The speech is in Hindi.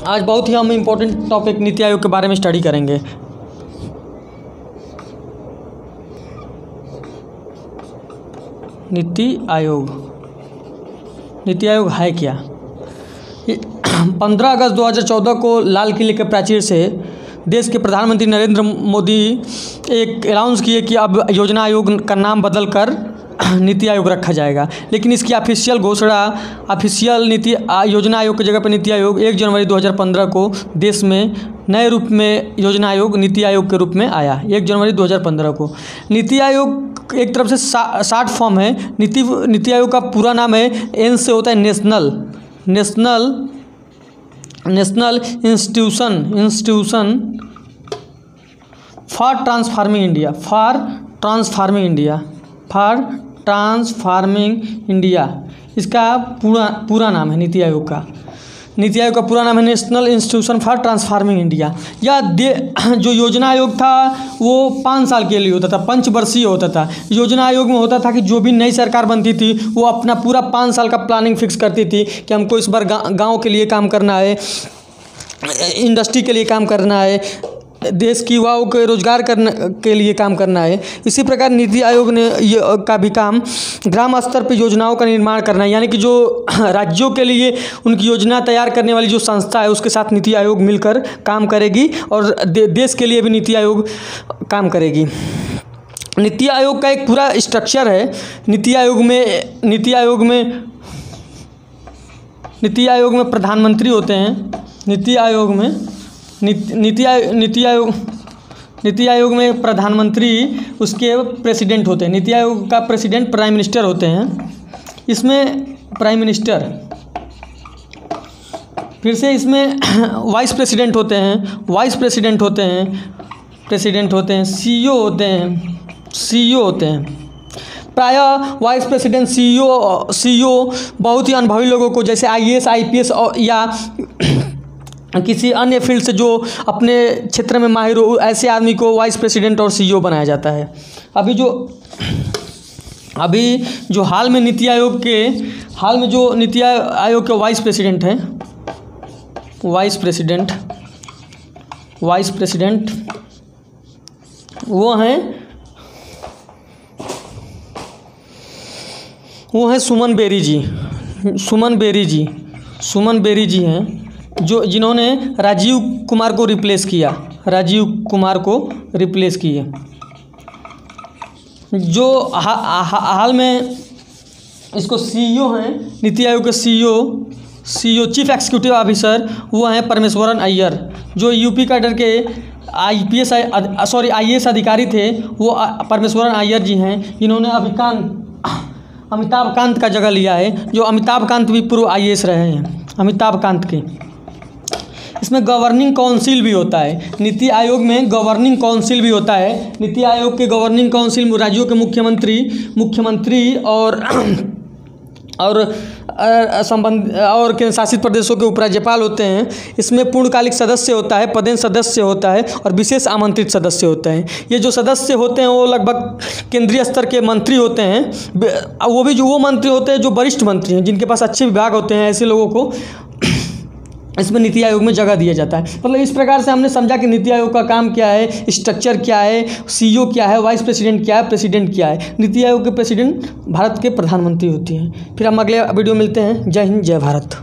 आज बहुत ही हम इम्पोर्टेंट टॉपिक नीति आयोग के बारे में स्टडी करेंगे। नीति आयोग है क्या? 15 अगस्त 2014 को लाल किले के प्राचीर से देश के प्रधानमंत्री नरेंद्र मोदी एक अनाउंस किए कि अब योजना आयोग का नाम बदलकर नीति आयोग रखा जाएगा। लेकिन इसकी ऑफिशियल घोषणा योजना आयोग की जगह पर नीति आयोग 1 जनवरी 2015 को देश में नए रूप में योजना आयोग नीति आयोग के रूप में आया। 1 जनवरी 2015 को नीति आयोग एक तरफ से शार्ट फॉर्म है। नीति आयोग का पूरा नाम है, एन से होता है national institution for transforming India. इसका पूरा नाम है नीति आयोग का पूरा नाम है national institution for transforming India. जो योजना आयोग था वो 5 साल के लिए होता था, पंचवर्षीय होता था। योजना आयोग में होता था कि जो भी नई सरकार बनती थी वो अपना पूरा 5 साल का प्लानिंग फिक्स करती थी कि हमको इस बार गाँव के लिए काम करना है, इंडस्ट्री के लिए काम करना है, देश की युवाओं के रोजगार के लिए काम करना है। इसी प्रकार नीति आयोग ने का भी काम ग्राम स्तर पर योजनाओं का निर्माण करना है, यानी कि जो राज्यों के लिए उनकी योजना तैयार करने वाली जो संस्था है उसके साथ नीति आयोग मिलकर काम करेगी और देश के लिए भी नीति आयोग काम करेगी। नीति आयोग का एक पूरा स्ट्रक्चर है। नीति आयोग में प्रधानमंत्री होते हैं। नीति आयोग में प्रधानमंत्री उसके प्रेसिडेंट होते हैं। नीति आयोग का प्रेसिडेंट प्राइम मिनिस्टर होते हैं। इसमें प्राइम मिनिस्टर, फिर से इसमें वाइस प्रेसिडेंट होते हैं, सीईओ होते हैं। प्रायः वाइस प्रेसिडेंट, सीईओ बहुत ही अनुभवी लोगों को, जैसे आईएएस, आईपीएस या किसी अन्य फील्ड से जो अपने क्षेत्र में माहिर हो, ऐसे आदमी को वाइस प्रेसिडेंट और सीईओ बनाया जाता है। अभी जो हाल में नीति आयोग के वाइस प्रेसिडेंट हैं, वो हैं सुमन बेरी जी हैं, जिन्होंने राजीव कुमार को रिप्लेस किए। जो हाल में इसको सीईओ हैं, नीति आयोग के सीईओ चीफ एग्जीक्यूटिव ऑफिसर, वो हैं परमेश्वरन अय्यर, जो यूपी कैडर के आईएएस अधिकारी थे। वो परमेश्वरन अय्यर जी हैं, जिन्होंने अमिताभ कांत का जगह लिया है। जो अमिताभ कांत भी पूर्व आईएएस रहे हैं, अमिताभ कांत के। इसमें गवर्निंग काउंसिल भी होता है। नीति आयोग में गवर्निंग काउंसिल भी होता है। नीति आयोग के गवर्निंग काउंसिल में राज्यों के मुख्यमंत्री और केंद्र शासित प्रदेशों के उपराज्यपाल होते हैं। इसमें पूर्णकालिक सदस्य होता है, पदेन सदस्य होता है और विशेष आमंत्रित सदस्य होते हैं। ये जो सदस्य होते हैं वो लगभग केंद्रीय स्तर के मंत्री होते हैं। वो मंत्री होते हैं जो वरिष्ठ मंत्री हैं, जिनके पास अच्छे विभाग होते हैं। ऐसे लोगों को इसमें नीति आयोग में जगह दिया जाता है। मतलब इस प्रकार से हमने समझा कि नीति आयोग का काम क्या है, स्ट्रक्चर क्या है, सीईओ क्या है, वाइस प्रेसिडेंट क्या है, प्रेसिडेंट क्या है। नीति आयोग के प्रेसिडेंट भारत के प्रधानमंत्री होती हैं। फिर हम अगले वीडियो मिलते हैं। जय हिंद, जय भारत।